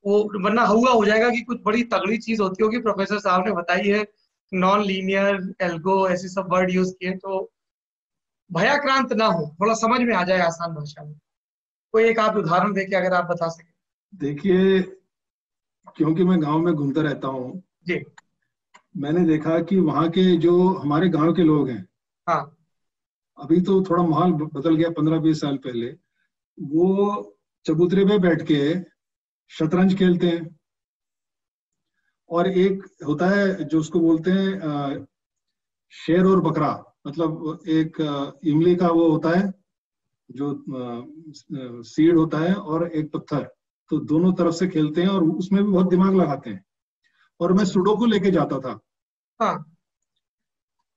वो वरना हुआ हो जाएगा कि कुछ बड़ी तगड़ी चीज होती होगी, प्रोफेसर साहब ने बताई है, नॉन लीनियर, एल्गो, ऐसे सब वर्ड यूज किए, तो भयाक्रांत ना हो, थोड़ा समझ में आ जाए आसान भाषा में। कोई एक आप उदाहरण देके अगर आप बता सकें। देखिए, क्योंकि मैं गांव में घूमता रहता हूँ, जी। मैंने देखा कि वहाँ के जो हमारे गांव के लोग हैं, हाँ। अभी तो थोड़ा माहौल बदल गया, 15-20 साल पहले वो चबूतरे पे बैठ के शतरंज खेलते हैं। और एक होता है जो उसको बोलते हैं शेर और बकरा, मतलब एक इमली का वो होता है जो सीड होता है, और एक पत्थर, तो दोनों तरफ से खेलते हैं और उसमें भी बहुत दिमाग लगाते हैं। और मैं सुडोकू लेके जाता था। हाँ।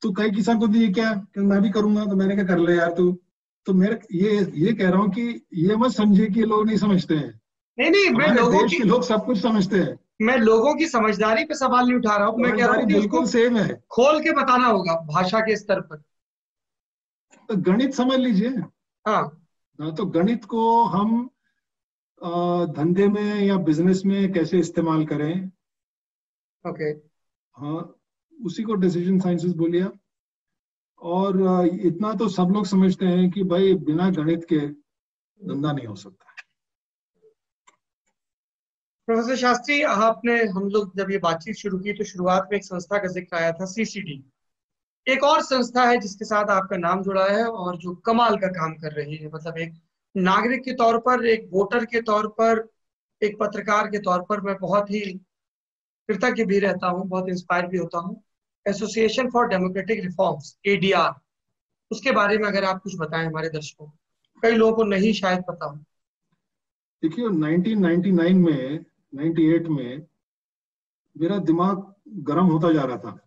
तो कई किसान को दिए क्या कि मैं भी करूंगा, तो मैंने क्या, कर ले यार तू। तो मेरे ये कह रहा हूँ कि ये मत समझे कि ये लोग नहीं समझते हैं। नहीं नहीं, हमारे देश के लोग सब कुछ समझते हैं। मैं लोगों की समझदारी पे सवाल नहीं उठा रहा हूँ, मैं कह रहा समझदारी हूँ कि उसको बिल्कुल सेम है। खोल के बताना होगा भाषा के स्तर पर। तो गणित समझ लीजिए। हाँ। हाँ, तो गणित को हम धंधे में या बिजनेस में कैसे इस्तेमाल करें। ओके। हाँ, उसी को डिसीजन साइंसेस बोलिए। और इतना तो सब लोग समझते हैं कि भाई बिना गणित के धंधा नहीं हो सकता। प्रोफेसर शास्त्री, आपने, हम लोग जब ये बातचीत शुरू की तो शुरुआत में एक संस्था का जिक्र आया था, CCD। एक और संस्था है जिसके साथ आपका नाम जुड़ा है और जो कमाल का काम कर रही है, मतलब एक नागरिक के तौर पर, एक वोटर के तौर पर, एक पत्रकार के तौर पर मैं बहुत ही कृतज्ञ भी रहता हूँ, बहुत इंस्पायर भी होता हूँ। Association for democratic reforms, ADR, उसके बारे में अगर आप कुछ बताएं हमारे दर्शकों को, कई लोगों को नहीं शायद पता हो। देखिए, 1999 में, 98 में मेरा दिमाग गर्म होता जा रहा था।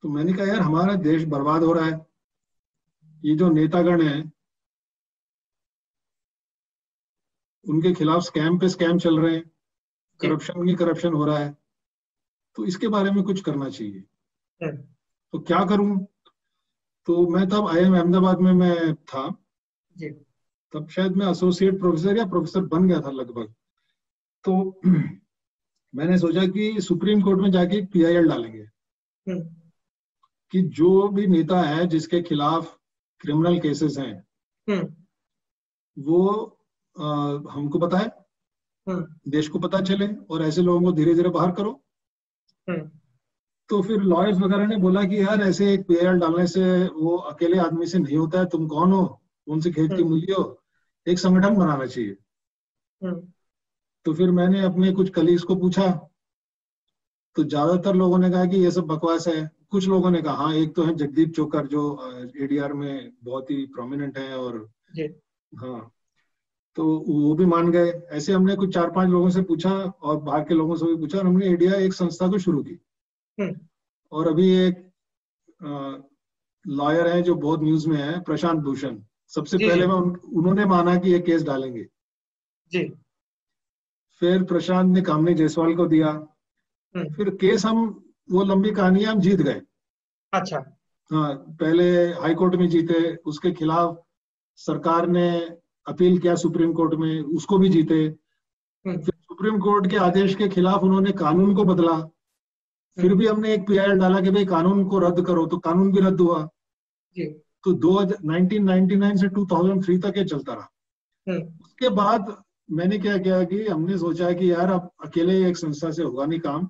तो मैंने कहा यार हमारा देश बर्बाद हो रहा है, ये जो नेतागण हैं उनके खिलाफ स्कैम पे स्कैम चल रहे हैं, करप्शन ही करप्शन हो रहा है, तो इसके बारे में कुछ करना चाहिए। तो क्या करूं। तो मैं तब IIM अहमदाबाद में मैं था। जी। तब शायद मैं एसोसिएट प्रोफेसर या प्रोफेसर बन गया था लगभग। तो मैंने सोचा कि सुप्रीम कोर्ट में जाके एक PIL डालेंगे कि जो भी नेता है जिसके खिलाफ क्रिमिनल केसेस हैं वो हमको बताए, देश को पता चले, और ऐसे लोगों को धीरे धीरे बाहर करो। तो फिर लॉयर्स वगैरह ने बोला कि यार ऐसे एक PIL डालने से वो अकेले आदमी से नहीं होता है, तुम कौन हो, उनसे खेत की मूली हो, एक संगठन बनाना चाहिए। तो फिर मैंने अपने कुछ कलीग्स को पूछा, तो ज्यादातर लोगों ने कहा कि ये सब बकवास है। कुछ लोगों ने कहा, हाँ, एक तो है जगदीप चोकर जो ADR में बहुत ही प्रोमिनेंट है, और हाँ, तो वो भी मान गए। ऐसे हमने कुछ 4-5 लोगों से पूछा और बाहर के लोगों से भी पूछा, और हमने ADR एक संस्था को शुरू की। और अभी एक लॉयर है जो बहुत न्यूज में है, प्रशांत भूषण, सबसे पहले मैं उन्होंने माना कि ये केस डालेंगे। जी। फिर प्रशांत ने कामनी जायसवाल को दिया। फिर केस हम, वो लंबी कहानी है, हम जीत गए। अच्छा। हाँ, पहले हाई कोर्ट में जीते, उसके खिलाफ सरकार ने अपील किया सुप्रीम कोर्ट में, उसको भी जीते। फिर सुप्रीम कोर्ट के आदेश के खिलाफ उन्होंने कानून को बदला। फिर भी हमने एक PIL डाला कि भाई कानून को रद्द करो, तो कानून भी रद्द हुआ। तो 1999 से 2003 तक ये चलता रहा। उसके बाद मैंने क्या किया कि हमने सोचा कि यार अब अकेले एक संस्था से होगा नहीं काम।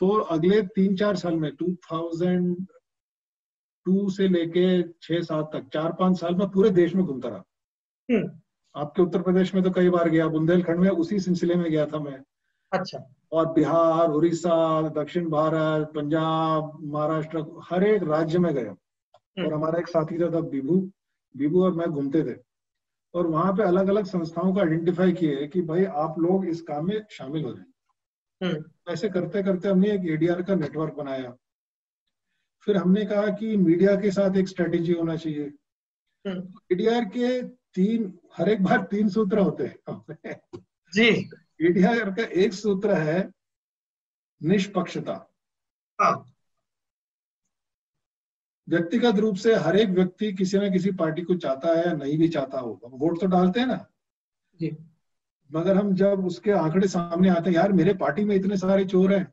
तो अगले 3-4 साल में, 2002 से लेके 6-7 तक, 4-5 साल में पूरे देश में घूमता रहा। आपके उत्तर प्रदेश में तो कई बार गया, बुंदेलखंड में उसी सिलसिले में गया था मैं। अच्छा। और बिहार, उड़ीसा, दक्षिण भारत, पंजाब, महाराष्ट्र, हर एक राज्य में गया। और हमारा एक साथी था तब, बीबू और मैं घूमते थे, और वहां पे अलग अलग संस्थाओं को आइडेंटिफाई किए कि भाई आप लोग इस काम में शामिल हो जाए। ऐसे करते करते हमने एक एडीआर का नेटवर्क बनाया। फिर हमने कहा कि मीडिया के साथ एक स्ट्रेटेजी होना चाहिए। एडीआर के हर एक बार 3 सूत्र होते हैं जी। एडीआर का एक सूत्र है निष्पक्षता। हाँ। व्यक्तिगत रूप से हर एक व्यक्ति किसी ना किसी पार्टी को चाहता है या नहीं भी चाहता हो, हम वोट तो डालते हैं ना जी। मगर हम जब उसके आंकड़े सामने आते हैं, यार मेरे पार्टी में इतने सारे चोर हैं,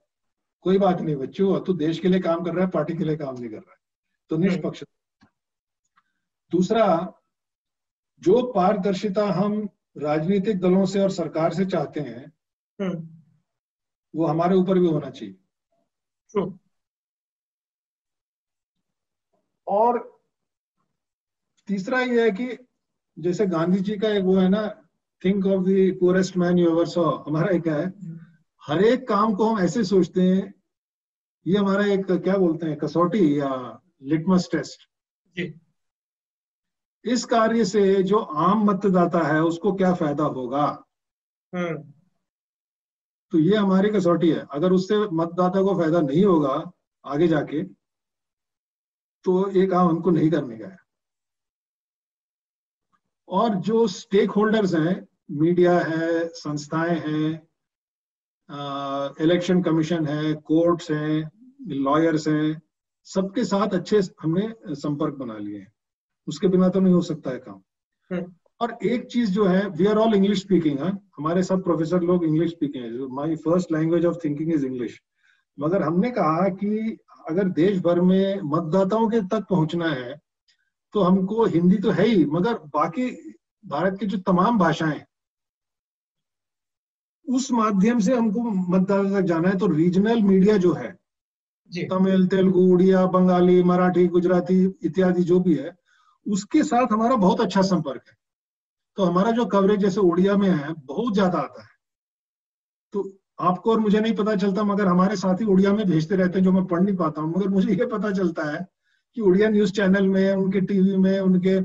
कोई बात नहीं बच्चों, तू देश के लिए काम कर रहा है, पार्टी के लिए काम नहीं कर रहा है, तो निष्पक्षता। दूसरा, जो पारदर्शिता हम राजनीतिक दलों से और सरकार से चाहते हैं वो हमारे ऊपर भी होना चाहिए। और तीसरा ये है कि जैसे गांधी जी का एक वो है ना, think of the poorest man you ever saw, हमारा एक है, हर एक काम को हम ऐसे सोचते हैं, ये हमारा एक क्या बोलते हैं कसौटी या लिटमस टेस्ट। इस कार्य से जो आम मतदाता है उसको क्या फायदा होगा, तो ये हमारी कसौटी है। अगर उससे मतदाता को फायदा नहीं होगा आगे जाके, तो ये काम हमको नहीं करने का है। और जो स्टेक होल्डर्स हैं, मीडिया है, संस्थाएं हैं, इलेक्शन कमीशन है, कोर्ट्स हैं, लॉयर्स हैं, सबके साथ अच्छे हमने संपर्क बना लिए हैं। उसके बिना तो नहीं हो सकता है काम। और एक चीज जो है, we are all English speaking, हमारे सब प्रोफेसर लोग इंग्लिश स्पीकिंग है, my first language of thinking is English. मगर हमने कहा कि अगर देश भर में मतदाताओं के तक पहुंचना है तो हमको हिंदी तो है ही, मगर बाकी भारत की जो तमाम भाषाएं, उस माध्यम से हमको मतदाता तक जाना है। तो रीजनल मीडिया जो है, तमिल, तेलुगु, उड़िया, बंगाली, मराठी, गुजराती इत्यादि जो भी है, उसके साथ हमारा बहुत अच्छा संपर्क है। तो हमारा जो कवरेज जैसे उड़िया में है बहुत ज्यादा आता है, तो आपको और मुझे नहीं पता चलता, मगर हमारे साथी उड़िया में भेजते रहते हैं जो मैं पढ़ नहीं पाता हूँ, मगर मुझे ये पता चलता है कि उड़िया न्यूज चैनल में, उनके टीवी में, उनके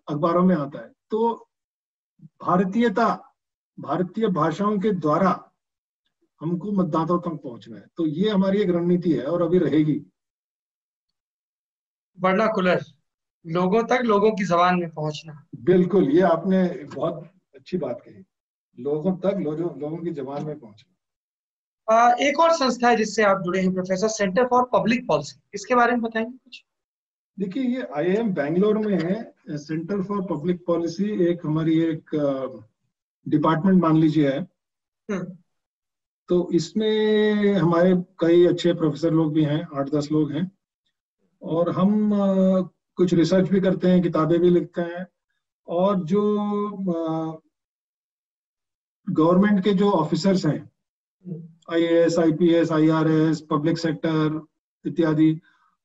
अखबारों में आता है। तो भारतीयता, भारतीय भाषाओं के द्वारा हमको मतदाताओं तक पहुंचना है, तो ये हमारी एक रणनीति है और अभी रहेगी। वर्नाकुलर, लोगों तक, लोगों की जबान में पहुंचना। बिल्कुल, ये आपने बहुत अच्छी बात कही, लोगों तक, लोगों की जबान में पहुंचना। एक और संस्था है जिससे आप जुड़े हैं professor, centre for public policy, इसके बारे में बताएंगे कुछ? देखिए, ये IIM बैंगलोर में है, सेंटर फॉर पब्लिक पॉलिसी एक हमारी एक डिपार्टमेंट मान लीजिए है। तो इसमें हमारे कई अच्छे प्रोफेसर लोग भी हैं, 8-10 लोग हैं, और हम कुछ रिसर्च भी करते हैं, किताबें भी लिखते हैं। और जो गवर्नमेंट के जो ऑफिसर्स हैं, IAS, IPS, IRS, public sector इत्यादि,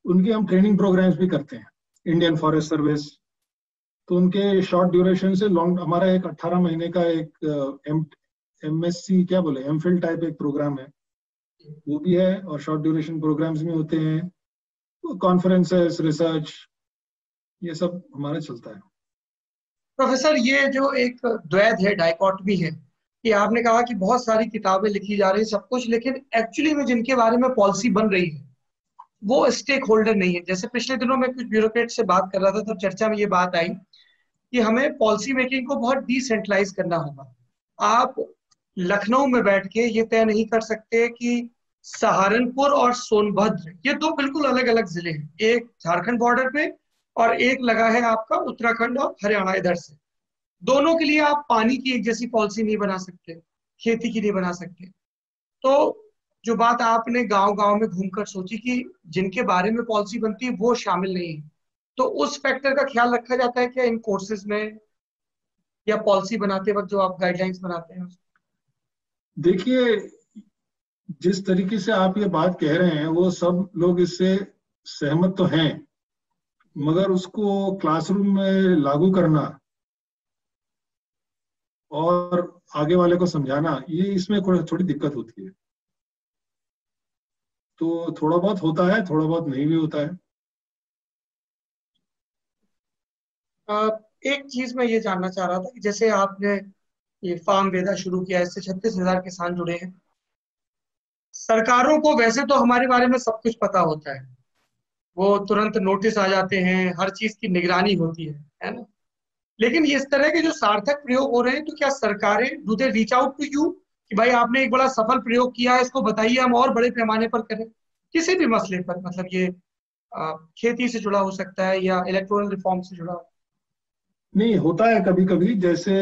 उनकी हम ट्रेनिंग प्रोग्राम्स भी करते हैं। इंडियन फॉरेस्ट सर्विस, तो उनके शॉर्ट ड्यूरेशन से लॉन्ग, हमारा एक 18 महीने का एक MSc क्या बोले, MPhil टाइप एक प्रोग्राम है, वो भी है। और शॉर्ट ड्यूरेशन प्रोग्राम्स भी होते हैं, कॉन्फ्रेंसेस, रिसर्च, ये सब हमारा चलता है। प्रोफेसर, ये जो एक द्वैध है, डाइकोटमी है, कि आपने कहा कि बहुत सारी किताबें लिखी जा रही है, सब कुछ, लेकिन एक्चुअली में जिनके बारे में पॉलिसी बन रही है वो स्टेक होल्डर नहीं है। जैसे पिछले दिनों में कुछ ब्यूरोक्रेट से बात कर रहा था, तो चर्चा में ये बात आई कि हमें पॉलिसी मेकिंग को बहुत डिसेंट्रलाइज करना होगा। आप लखनऊ में बैठ के ये तय नहीं कर सकते कि सहारनपुर और सोनभद्र, ये दो बिल्कुल अलग अलग जिले हैं, एक झारखंड बॉर्डर पे और एक लगा है आपका उत्तराखंड और हरियाणा इधर से, दोनों के लिए आप पानी की एक जैसी पॉलिसी नहीं बना सकते, खेती की नहीं बना सकते। तो जो बात आपने गांव गांव में घूमकर सोची कि जिनके बारे में पॉलिसी बनती है वो शामिल नहीं है, तो उस फैक्टर का ख्याल रखा जाता है क्या इन कोर्सेज में, या पॉलिसी बनाते वक्त जो आप गाइडलाइंस बनाते हैं? देखिए, जिस तरीके से आप ये बात कह रहे हैं वो सब लोग इससे सहमत तो हैं, मगर उसको क्लासरूम में लागू करना और आगे वाले को समझाना, ये इसमें थोड़ी दिक्कत होती है। तो थोड़ा बहुत होता है, थोड़ा बहुत नहीं भी होता है। एक चीज मैं ये जानना चाह रहा था कि जैसे आपने ये फार्म वेदा शुरू किया, इससे 36,000 किसान जुड़े हैं, सरकारों को वैसे तो हमारे बारे में सब कुछ पता होता है, वो तुरंत नोटिस आ जाते हैं, हर चीज की निगरानी होती है ना। लेकिन इस तरह के जो सार्थक प्रयोग हो रहे हैं, तो क्या सरकारें do they reach out to you कि भाई आपने एक बड़ा सफल प्रयोग किया है, इसको बताइए, हम और बड़े पैमाने पर करें किसी भी मसले पर, मतलब ये खेती से जुड़ा हो सकता है या इलेक्टोरल रिफॉर्म से जुड़ा हो। नहीं, होता है कभी कभी। जैसे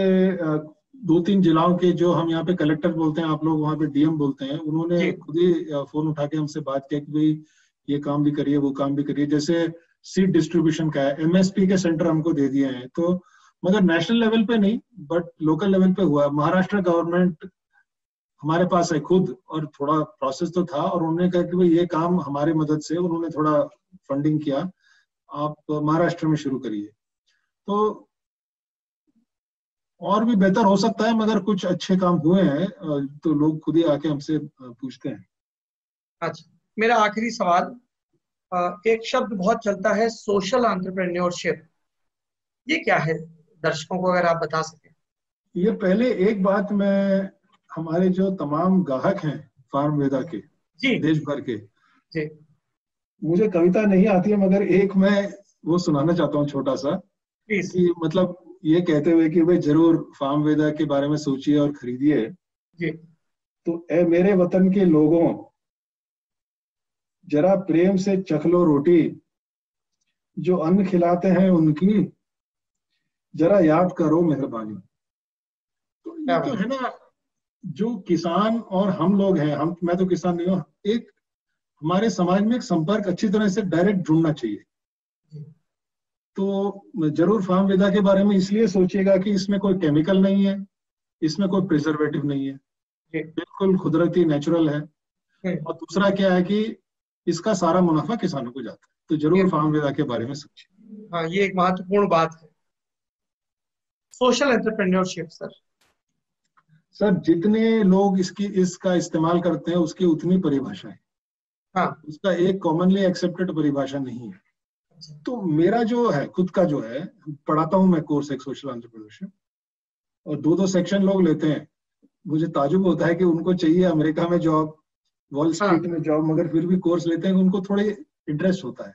2-3 जिलाओं के जो हम यहाँ पे कलेक्टर बोलते हैं, आप लोग वहाँ पे डीएम बोलते हैं, उन्होंने जी खुद ही फोन उठा के हमसे बात किया कि भाई ये काम भी करिए, वो काम भी करिए। जैसे सीड डिस्ट्रीब्यूशन का है, एमएसपी के सेंटर हमको दे दिए हैं, तो मगर नेशनल लेवल पे नहीं, बट लोकल लेवल पे हुआ। महाराष्ट्र गवर्नमेंट हमारे पास है खुद, और थोड़ा प्रोसेस तो था, और उन्होंने कहा कि भाई ये काम हमारी मदद से, उन्होंने थोड़ा फंडिंग किया, आप महाराष्ट्र में शुरू करिए। तो और भी बेहतर हो सकता है, मगर कुछ अच्छे काम हुए हैं, तो लोग खुद ही आके हमसे पूछते हैं। अच्छा, मेरा आखिरी सवाल, एक शब्द बहुत चलता है सोशल एंटरप्रेन्योरशिप, ये क्या है, दर्शकों को अगर आप बता सकें। ये पहले एक बात मैं, हमारे जो तमाम ग्राहक हैं फार्मवेदा के, जी देश भर के, जी मुझे कविता नहीं आती है, मगर एक मैं वो सुनाना चाहता हूँ छोटा सा, प्लीज। कि मतलब ये कहते हुए कि भाई जरूर फार्मवेदा के बारे में सोचिए और खरीदिए। जी तो ए मेरे वतन के लोगों, जरा प्रेम से चख लो रोटी, जो अन्न खिलाते हैं उनकी जरा याद करो मेहरबानी। तो ये क्या जो बात। है ना, जो किसान और हम लोग हैं, हम, मैं तो किसान नहीं हूँ, एक हमारे समाज में एक संपर्क अच्छी तरह से डायरेक्ट जुड़ना चाहिए। तो जरूर फार्मवेदा के बारे में इसलिए सोचिएगा कि इसमें कोई केमिकल नहीं है, इसमें कोई प्रिजर्वेटिव नहीं है, जी बिल्कुल कुदरती नेचुरल है। हम्म, और दूसरा क्या है कि इसका सारा मुनाफा किसानों को जाता है। तो जरूर ये फार्मवेदा के बारे में सोचिए। हाँ, ये एक महत्वपूर्ण बात है, सोशल एंटरप्रेन्योरशिप सर। सर, जितने लोग इसका इस्तेमाल करते हैं उसकी उतनी परिभाषा है, हाँ। उसका एक कॉमनली एक्सेप्टेड परिभाषा नहीं है। अच्छा, तो मेरा जो है खुद का जो है, पढ़ाता हूँ मैं कोर्स एक सोशल एंटरप्रेन्योरशिप, और 2-2 सेक्शन लोग लेते हैं। मुझे ताजुब होता है कि उनको चाहिए अमेरिका में जॉब, वॉल हाँ स्ट्रीट में जॉब, मगर फिर भी कोर्स लेते हैं, उनको थोड़े इंटरेस्ट होता है।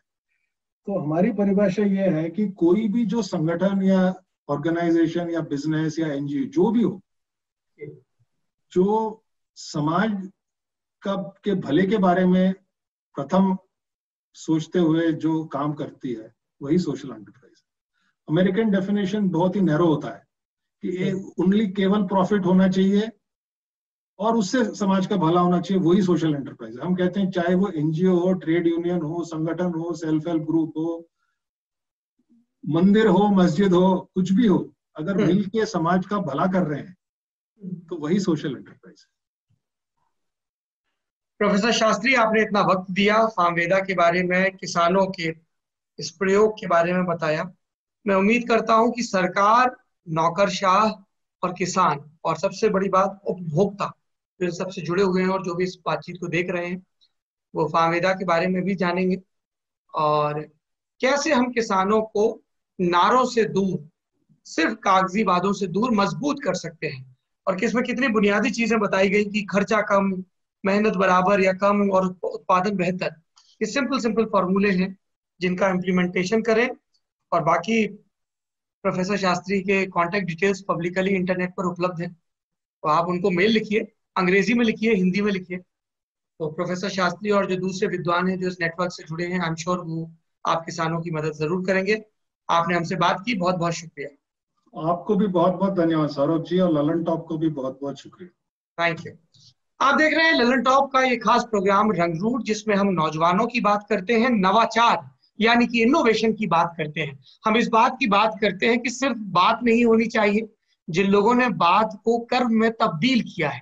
तो हमारी परिभाषा ये है कि कोई भी जो संगठन या ऑर्गेनाइजेशन या बिजनेस या एनजीओ जो भी हो, जो समाज का के भले के बारे में प्रथम सोचते हुए जो काम करती है, वही सोशल एंटरप्राइज। अमेरिकन डेफिनेशन बहुत ही नैरो होता है कि ओनली केवल प्रॉफिट होना चाहिए और उससे समाज का भला होना चाहिए, वही सोशल एंटरप्राइज। हम कहते हैं चाहे वो एनजीओ हो, ट्रेड यूनियन हो, संगठन हो, सेल्फ हेल्प ग्रुप हो, मंदिर हो, मस्जिद हो, कुछ भी हो, अगर हम्म, मिल के समाज का भला कर रहे हैं तो वही सोशल एंटरप्राइज है। प्रोफेसर शास्त्री, आपने इतना वक्त दिया, फार्मवेदा के बारे में, किसानों के इस प्रयोग के बारे में बताया। मैं उम्मीद करता हूं कि सरकार, नौकरशाह और किसान, और सबसे बड़ी बात उपभोक्ता, जो इन सबसे जुड़े हुए हैं और जो भी इस बातचीत को देख रहे हैं, वो फार्मवेदा के बारे में भी जानेंगे, और कैसे हम किसानों को नारों से दूर, सिर्फ कागजी वादों से दूर मजबूत कर सकते हैं, और किसमें कितनी बुनियादी चीजें बताई गई कि खर्चा कम, मेहनत बराबर या कम, और उत्पादन बेहतर। ये सिंपल सिंपल फॉर्मूले हैं जिनका इम्प्लीमेंटेशन करें। और बाकी प्रोफेसर शास्त्री के कांटेक्ट डिटेल्स पब्लिकली इंटरनेट पर उपलब्ध हैं, तो आप उनको मेल लिखिए, अंग्रेजी में लिखिए, हिंदी में लिखिए। तो प्रोफेसर शास्त्री और जो दूसरे विद्वान हैं जो इस नेटवर्क से जुड़े हैं, आई एम श्योर वो आप किसानों की मदद जरूर करेंगे। आपने हमसे बात की, बहुत बहुत शुक्रिया। आपको भी बहुत बहुत धन्यवाद सौरभ जी, और ललन टॉप को भी बहुत बहुत शुक्रिया। Thank you. आप देख रहे हैं ललन टॉप का ये खास प्रोग्राम रंगरूट, जिसमें हम नौजवानों की बात करते हैं, नवाचार यानी कि इनोवेशन की बात करते हैं। हम इस बात की बात करते हैं कि सिर्फ बात नहीं होनी चाहिए, जिन लोगों ने बात को कर्म में तब्दील किया है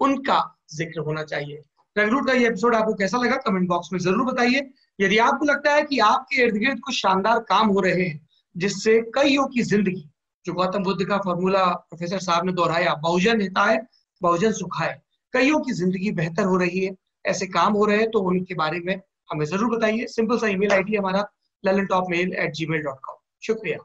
उनका जिक्र होना चाहिए। रंगरूट का ये एपिसोड आपको कैसा लगा, कमेंट बॉक्स में जरूर बताइए। यदि आपको लगता है कि आपके इर्द गिर्द कुछ शानदार काम हो रहे हैं जिससे कईयों की जिंदगी, जो गौतम बुद्ध का फॉर्मूला प्रोफेसर साहब ने दोहराया, बहुजन हिताय बहुजन सुखाय, कईयों की जिंदगी बेहतर हो रही है, ऐसे काम हो रहे हैं, तो उनके बारे में हमें जरूर बताइए। सिंपल सा ईमेल आईडी हमारा, lalentopmail@gmail.com। शुक्रिया।